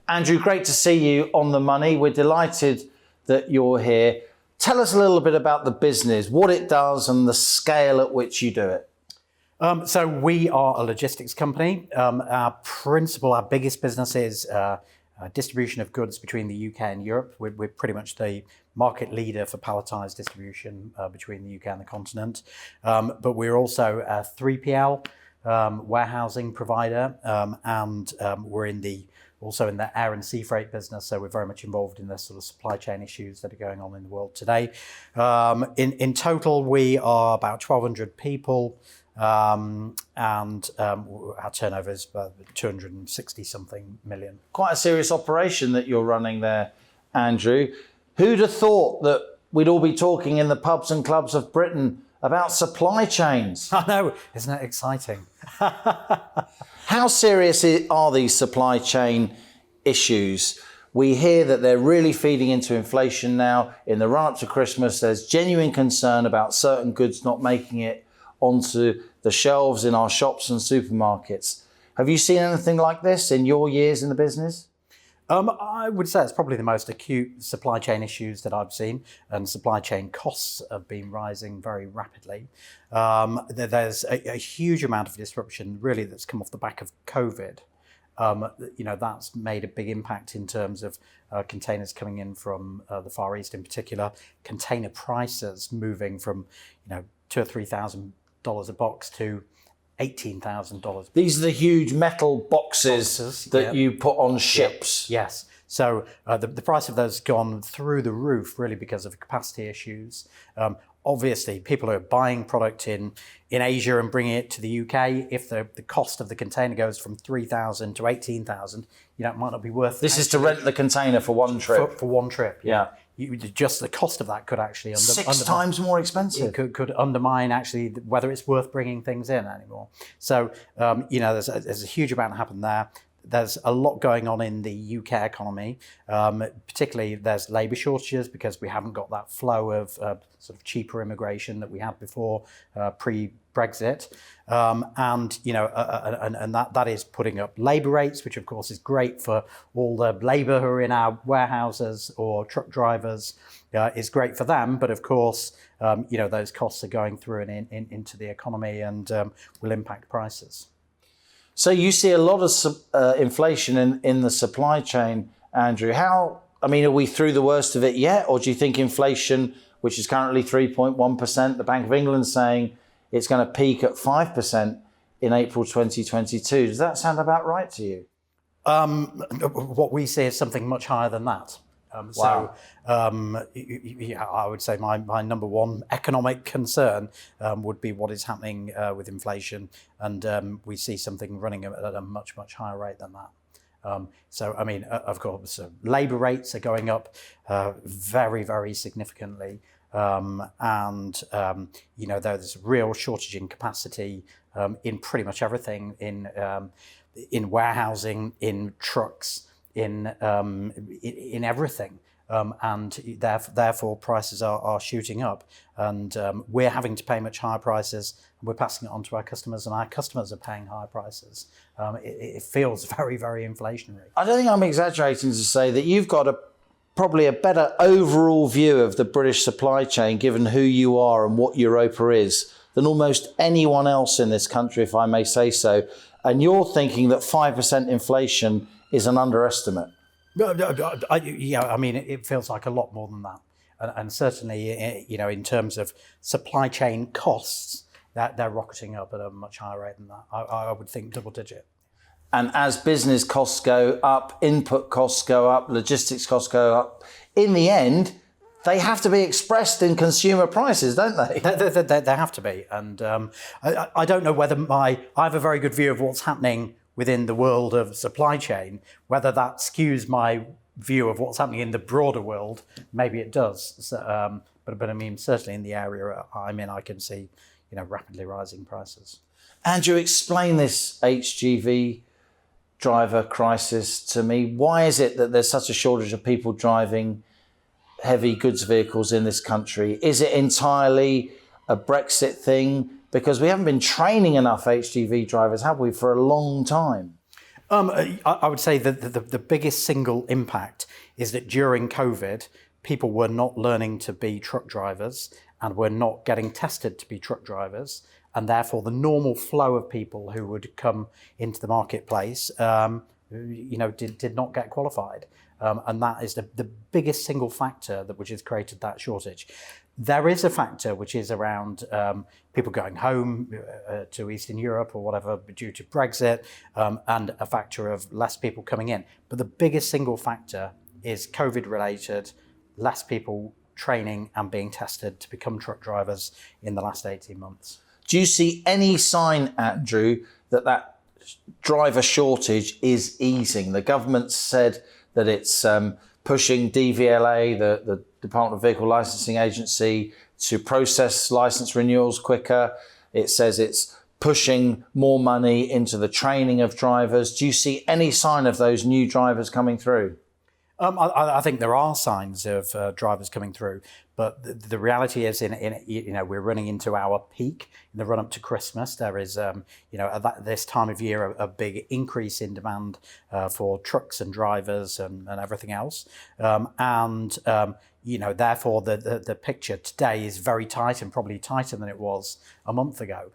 Andrew, great to see you on The Money. We're delighted that you're here. Tell us a little bit about the business, what it does and the scale at which you do it. So we are a logistics company. Our biggest business is distribution of goods between the UK and Europe. We're pretty much the market leader for palletised distribution between the UK and the continent. But we're also a 3PL warehousing provider, and we're also in the air and sea freight business, so we're very much involved in the sort of supply chain issues that are going on in the world today. In total, we are about 1,200 people, and our turnover is about 260-something million. Quite a serious operation that you're running there, Andrew. Who'd have thought that we'd all be talking in the pubs and clubs of Britain about supply chains? I know, isn't it exciting? How serious are these supply chain issues? We hear that they're really feeding into inflation now. In the run-up to Christmas, there's genuine concern about certain goods not making it onto the shelves in our shops and supermarkets. Have you seen anything like this in your years in the business? I would say it's probably the most acute supply chain issues that I've seen, and supply chain costs have been rising very rapidly. There's a huge amount of disruption really that's come off the back of COVID. That's made a big impact in terms of containers coming in from the Far East in particular, container prices moving from $2,000 or $3,000 a box to $18,000. These are the huge metal boxes that you put on ships. Yes. So the price of those has gone through the roof really because of capacity issues. Obviously, people are buying product in Asia and bringing it to the UK. If the cost of the container goes from $3,000 to $18,000, it might not be worth. This is to rent the container for one trip. For one trip, yeah. Just the cost of that could actually six times more expensive. Could undermine actually whether it's worth bringing things in anymore. So there's a huge amount happened there. There's a lot going on in the UK economy. Particularly, there's labour shortages because we haven't got that flow of sort of cheaper immigration that we had before pre-Brexit, and that is putting up labour rates, which of course is great for all the labour who are in our warehouses or truck drivers. It's great for them, but of course, those costs are going through and into the economy and will impact prices. So you see a lot of inflation in the supply chain, Andrew. Are we through the worst of it yet? Or do you think inflation, which is currently 3.1%, the Bank of England saying it's going to peak at 5% in April 2022. Does that sound about right to you? What we see is something much higher than that. Wow. I would say my number one economic concern would be what is happening with inflation, and we see something running at a much higher rate than that. Of course, labour rates are going up very, very significantly, and there's a real shortage in capacity in pretty much everything, in warehousing, in trucks, in everything, and therefore prices are shooting up, and we're having to pay much higher prices, and we're passing it on to our customers, and our customers are paying higher prices. It feels very, very inflationary. I don't think I'm exaggerating to say that you've got probably a better overall view of the British supply chain, given who you are and what Europa is, than almost anyone else in this country, if I may say so. And you're thinking that 5% inflation is an underestimate. It feels like a lot more than that, and certainly, in terms of supply chain costs, that they're rocketing up at a much higher rate than that. I would think double digit. And as business costs go up, input costs go up, logistics costs go up, in the end, they have to be expressed in consumer prices, don't they? They have to be, and I don't know whether I have a very good view of what's happening within the world of supply chain. Whether that skews my view of what's happening in the broader world, maybe it does. So, but certainly in the area I'm in, I can see, rapidly rising prices. Andrew, explain this Hgv driver crisis to me. Why is it that there's such a shortage of people driving heavy goods vehicles in this country? Is it entirely a Brexit thing? Because we haven't been training enough HGV drivers, have we, for a long time? I would say that the biggest single impact is that during COVID, people were not learning to be truck drivers and were not getting tested to be truck drivers. And therefore, the normal flow of people who would come into the marketplace, did not get qualified. And that is the biggest single factor which has created that shortage. There is a factor which is around people going home to Eastern Europe or whatever due to Brexit, and a factor of less people coming in. But the biggest single factor is COVID related, less people training and being tested to become truck drivers in the last 18 months. Do you see any sign, Andrew, that driver shortage is easing? The government said that it's pushing DVLA, the Department of Vehicle Licensing Agency, to process license renewals quicker. It says it's pushing more money into the training of drivers. Do you see any sign of those new drivers coming through? I think there are signs of drivers coming through, but the reality is, we're running into our peak in the run up to Christmas. There is, at this time of year, a big increase in demand for trucks and drivers and everything else, therefore the picture today is very tight and probably tighter than it was a month ago.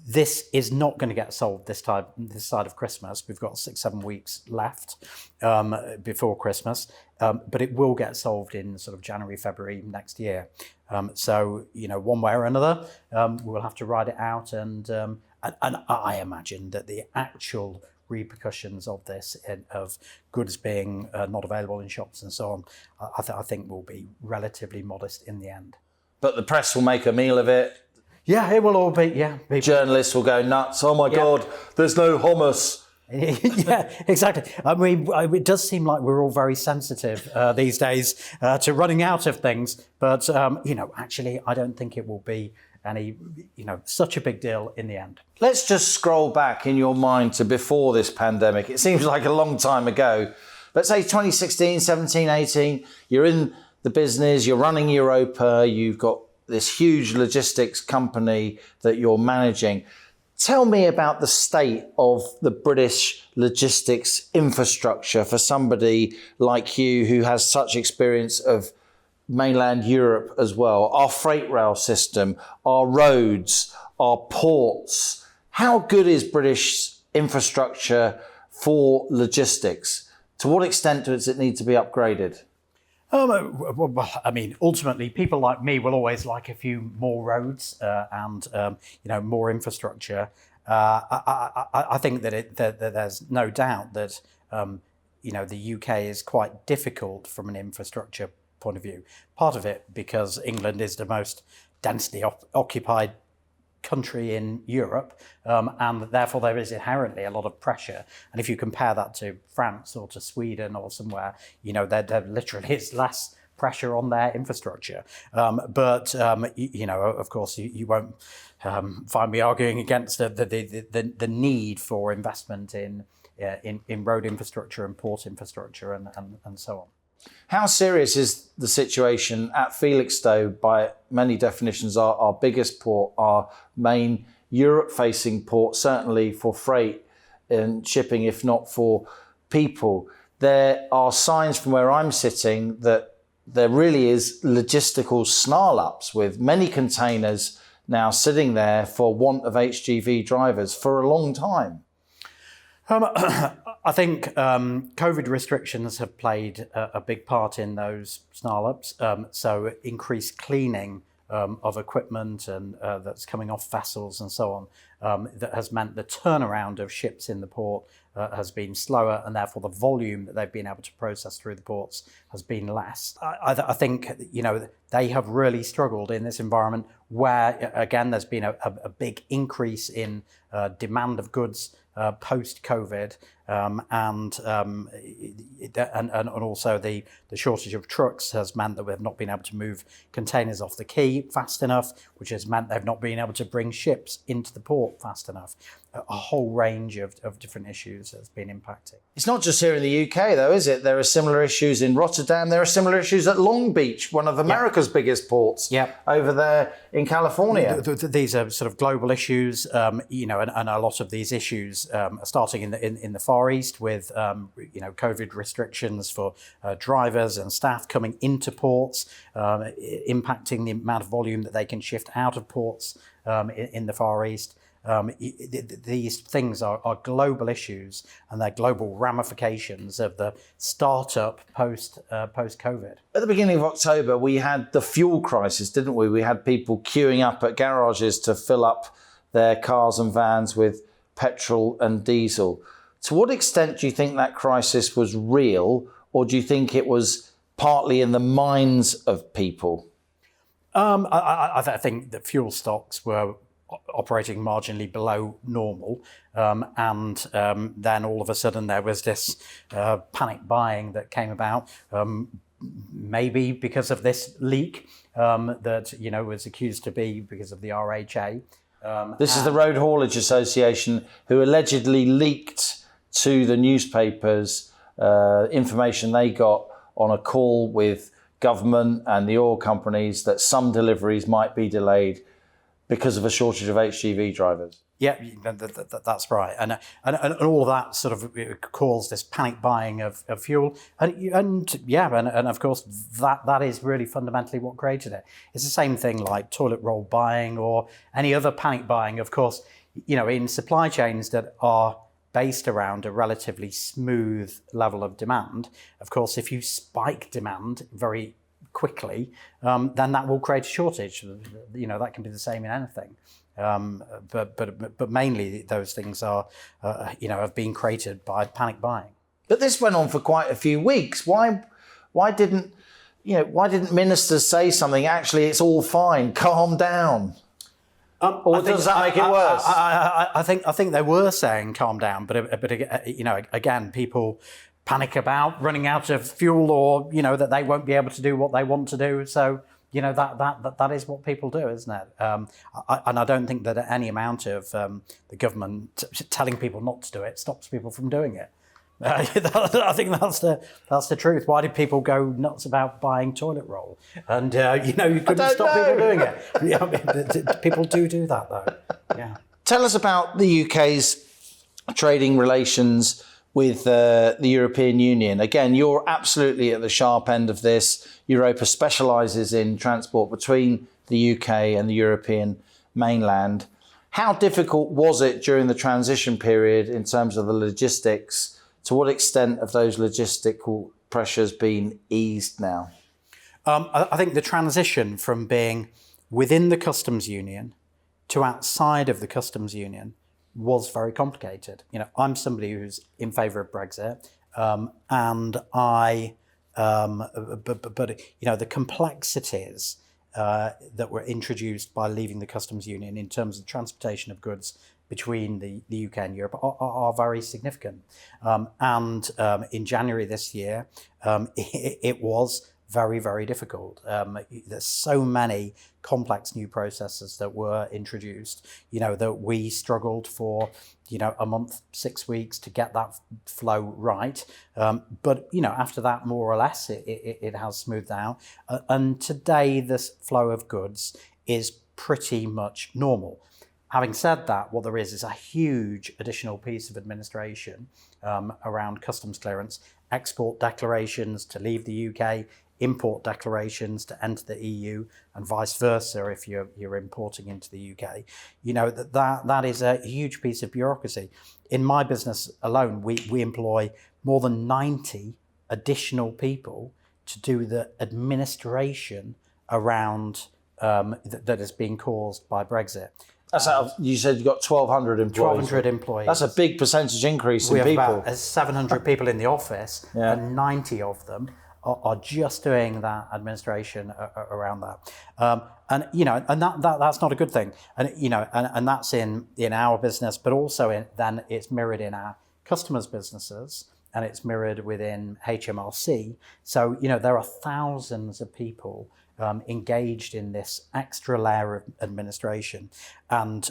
This is not going to get solved this side of Christmas. We've got 6-7 weeks left before Christmas, but it will get solved in sort of January, February next year. So, one way or another, we'll have to ride it out. And I imagine that the actual repercussions of this, of goods being not available in shops and so on, I think will be relatively modest in the end. But the press will make a meal of it. Yeah, it will all be, yeah. Journalists will go nuts. Oh my God, there's no hummus. Yeah, exactly. I mean, it does seem like we're all very sensitive these days to running out of things. But, actually, I don't think it will be such a big deal in the end. Let's just scroll back in your mind to before this pandemic. It seems like a long time ago. Let's say 2016, 17, 18, you're in the business, you're running Europa, you've got this huge logistics company that you're managing. Tell me about the state of the British logistics infrastructure for somebody like you who has such experience of mainland Europe as well. Our freight rail system, our roads, our ports. How good is British infrastructure for logistics? To what extent does it need to be upgraded? Ultimately, people like me will always like a few more roads and more infrastructure. I think that there's no doubt that the UK is quite difficult from an infrastructure point of view. Part of it because England is the most densely occupied country in Europe, and therefore there is inherently a lot of pressure. And if you compare that to France or to Sweden or somewhere, there literally is less pressure on their infrastructure. But of course, you won't find me arguing against the need for investment in road infrastructure and port infrastructure and so on. How serious is the situation at Felixstowe? By many definitions, our biggest port, our main Europe-facing port, certainly for freight and shipping, if not for people. There are signs from where I'm sitting that there really is logistical snarl-ups with many containers now sitting there for want of Hgv drivers for a long time. I think COVID restrictions have played a big part in those snarl-ups. So increased cleaning of equipment and that's coming off vessels and so on, that has meant the turnaround of ships in the port has been slower, and therefore the volume that they've been able to process through the ports has been less. I think they have really struggled in this environment where, again, there's been a big increase in demand of goods post-COVID, and also the shortage of trucks has meant that we've not been able to move containers off the quay fast enough, which has meant they've not been able to bring ships into the port fast enough. A whole range of different issues that's been impacting. It's not just here in the UK, though, is it? There are similar issues in Rotterdam. There are similar issues at Long Beach, one of America's biggest ports, over there in California. These are sort of global issues, and a lot of these issues are starting in the Far East with, COVID restrictions for drivers and staff coming into ports, impacting the amount of volume that they can shift out of ports in the Far East. These things are global issues, and they're global ramifications of the startup post-COVID. At the beginning of October, we had the fuel crisis, didn't we? We had people queuing up at garages to fill up their cars and vans with petrol and diesel. To what extent do you think that crisis was real, or do you think it was partly in the minds of people? I think that fuel stocks were operating marginally below normal, and then all of a sudden there was this panic buying that came about, maybe because of this leak that was accused to be because of the RHA. This is the Road Haulage Association, who allegedly leaked to the newspapers information they got on a call with government and the oil companies that some deliveries might be delayed because of a shortage of Hgv drivers. Yeah, that's right, and all of that sort of caused this panic buying of fuel, and of course that is really fundamentally what created it. It's the same thing like toilet roll buying or any other panic buying. Of course, in supply chains that are based around a relatively smooth level of demand. Of course, if you spike demand very quickly, then that will create a shortage. That can be the same in anything. But mainly those things are, have been created by panic buying. But this went on for quite a few weeks. Why didn't ministers say something? Actually, it's all fine. Calm down. Or does that make it worse? I think they were saying calm down, but again, people panic about running out of fuel, or that they won't be able to do what they want to do. So that is what people do, isn't it? And I don't think that any amount of the government telling people not to do it stops people from doing it. I think that's the truth. Why did people go nuts about buying toilet roll? And you couldn't stop people doing it. People do that though. Yeah. Tell us about the UK's trading relations with the European Union. Again, you're absolutely at the sharp end of this. Europa specialises in transport between the UK and the European mainland. How difficult was it during the transition period in terms of the logistics? To what extent have those logistical pressures been eased now? I think the transition from being within the customs union to outside of the customs union was very complicated. I'm somebody who's in favour of Brexit, and the complexities that were introduced by leaving the customs union in terms of transportation of goods between the UK and Europe are very significant. And in January this year, it was very, very difficult. There's so many complex new processes that were introduced, that we struggled for, a month, 6 weeks to get that flow right. But, after that, more or less, it has smoothed out. And today, this flow of goods is pretty much normal. Having said that, what there is a huge additional piece of administration around customs clearance, export declarations to leave the UK, import declarations to enter the EU, and vice versa if you're importing into the UK. That is a huge piece of bureaucracy. In my business alone, we employ more than 90 additional people to do the administration around that is being caused by Brexit. That's you said you've got 1,200 employees. 1,200 employees. That's a big percentage increase in people. We have about 700 people in the office, and 90 of them are just doing that administration around that. And that's not a good thing. And that's in our business, but also then it's mirrored in our customers' businesses, and it's mirrored within HMRC. So, there are thousands of people engaged in this extra layer of administration. And,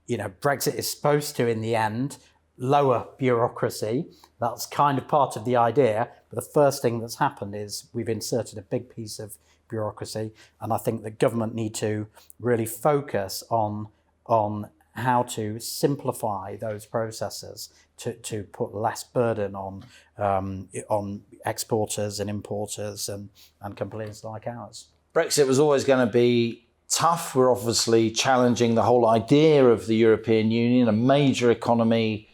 Brexit is supposed to, in the end, lower bureaucracy. That's kind of part of the idea. But the first thing that's happened is we've inserted a big piece of bureaucracy, and I think the government need to really focus on how to simplify those processes to put less burden on exporters and importers and companies like ours. Brexit was always going to be tough. We're obviously challenging the whole idea of the European Union, a major economy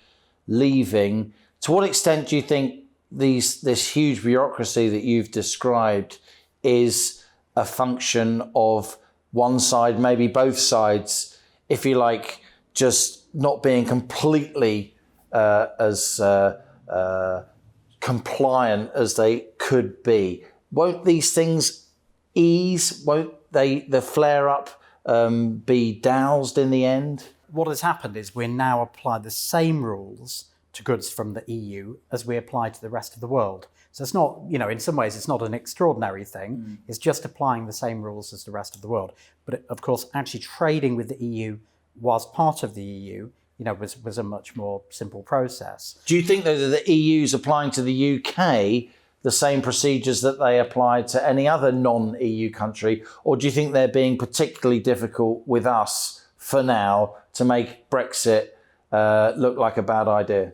leaving. To what extent do you think this huge bureaucracy that you've described is a function of one side, maybe both sides, if you like, just not being completely as compliant as they could be? Won't these things ease? Won't the flare-up be doused in the end? What has happened is we now apply the same rules to goods from the EU as we apply to the rest of the world. So it's not, in some ways, it's not an extraordinary thing. It's just applying the same rules as the rest of the world. But of course, actually trading with the EU whilst part of the EU, was a much more simple process. Do you think, though, that the EU's applying to the UK the same procedures that they apply to any other non-EU country? Or do you think they're being particularly difficult with us for now to make Brexit look like a bad idea?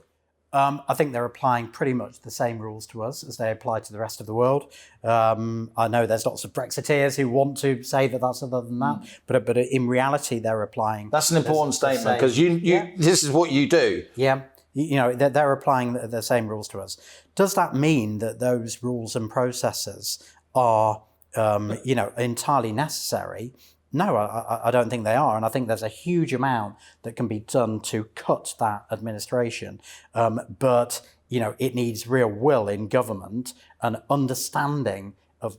I think they're applying pretty much the same rules to us as they apply to the rest of the world. I know there's lots of Brexiteers who want to say that that's other than that, but in reality, they're applying. That's an important statement, because this is what you do. Yeah, they're applying the same rules to us. Does that mean that those rules and processes are, entirely necessary? No, I don't think they are. And I think there's a huge amount that can be done to cut that administration. But, it needs real will in government and understanding of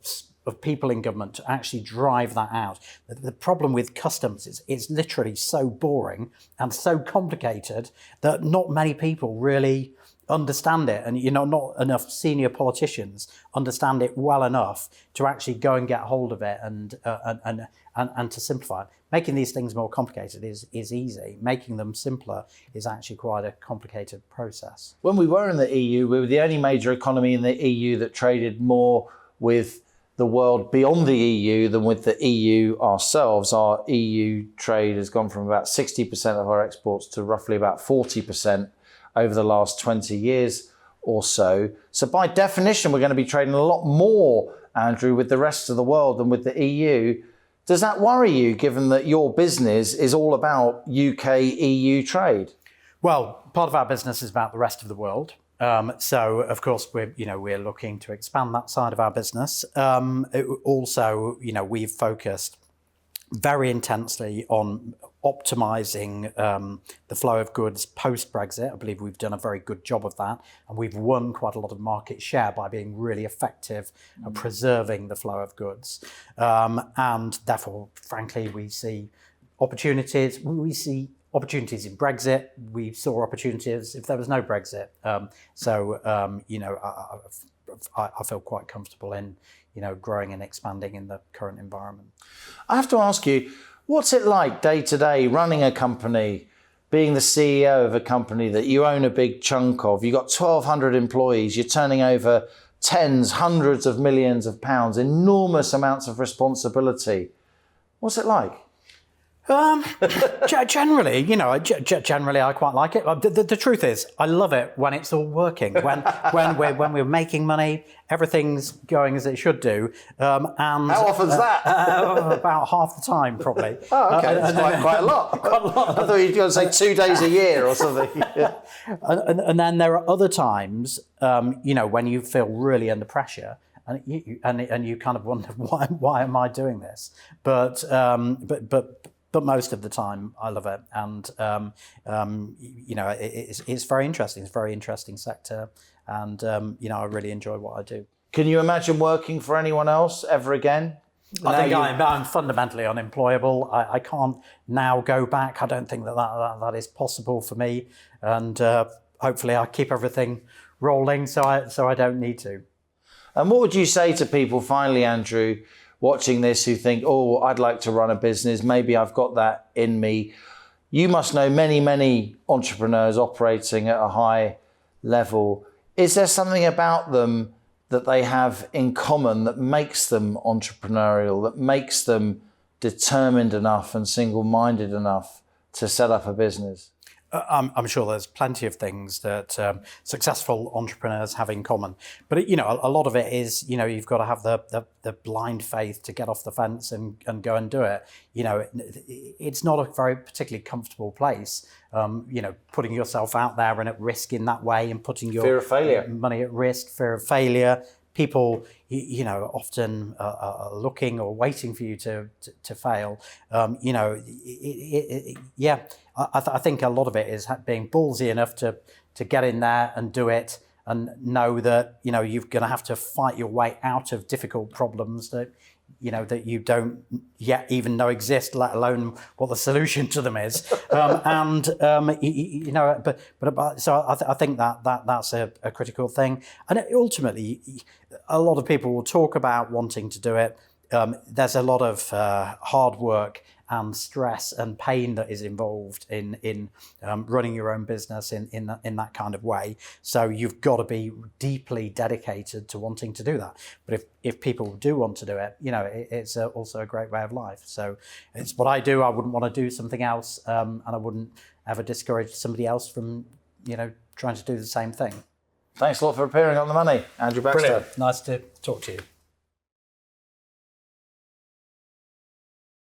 people in government to actually drive that out. The problem with customs is it's literally so boring and so complicated that not many people really understand it, and not enough senior politicians understand it well enough to actually go and get hold of it and to simplify it. Making these things more complicated is easy. Making them simpler is actually quite a complicated process. When we were in the EU, we were the only major economy in the EU that traded more with the world beyond the EU than with the EU ourselves. Our EU trade has gone from about 60% of our exports to roughly about 40% over the last 20 years or so. So by definition, we're going to be trading a lot more, Andrew, with the rest of the world than with the EU. Does that worry you, given that your business is all about UK-EU trade? Well, part of our business is about the rest of the world. So, of course, we're looking to expand that side of our business. Also, we've focused very intensely on optimizing the flow of goods post-Brexit. I believe we've done a very good job of that, and we've won quite a lot of market share by being really effective at preserving the flow of goods. And therefore, frankly, we see opportunities. We see opportunities in Brexit. We saw opportunities if there was no Brexit. I feel quite comfortable in growing and expanding in the current environment. I have to ask you, what's it like day to day running a company, being the CEO of a company that you own a big chunk of? You've got 1,200 employees, you're turning over tens, hundreds of millions of pounds, enormous amounts of responsibility. What's it like? Generally, generally I quite like it. The truth is, I love it when it's all working. When we're making money, everything's going as it should do. And how often's that? About half the time, probably. Oh, okay, that's quite a lot. Quite a lot. I thought you were going to say 2 days a year or something. Yeah. And then there are other times, when you feel really under pressure. And you kind of wonder, why am I doing this? But most of the time, I love it, and it's very interesting. It's a very interesting sector, and I really enjoy what I do. Can you imagine working for anyone else ever again? I think I'm fundamentally unemployable. I can't now go back. I don't think that is possible for me, and hopefully I keep everything rolling, so I don't need to. And what would you say to people, finally, Andrew, watching this, who think, oh, I'd like to run a business, maybe I've got that in me? You must know many entrepreneurs operating at a high level. Is there something about them that they have in common that makes them entrepreneurial, that makes them determined enough and single-minded enough to set up a business? I'm sure there's plenty of things that successful entrepreneurs have in common, but a lot of it is you've got to have the blind faith to get off the fence and go and do it. It's not a very particularly comfortable place. Putting yourself out there and at risk in that way, and putting your fear of failure, money at risk, fear of failure. People, often are looking or waiting for you to fail. I think a lot of it is being ballsy enough to get in there and do it, and know that you're going to have to fight your way out of difficult problems that you don't yet even know exist, let alone what the solution to them is. So I think that's a critical thing. And ultimately, a lot of people will talk about wanting to do it. There's a lot of hard work and stress and pain that is involved in running your own business in that kind of way. So you've got to be deeply dedicated to wanting to do that. But if people do want to do it, it's also a great way of life. So it's what I do. I wouldn't want to do something else, and I wouldn't ever discourage somebody else from trying to do the same thing. Thanks a lot for appearing on The Money, Andrew Baxter. Brilliant. Nice to talk to you.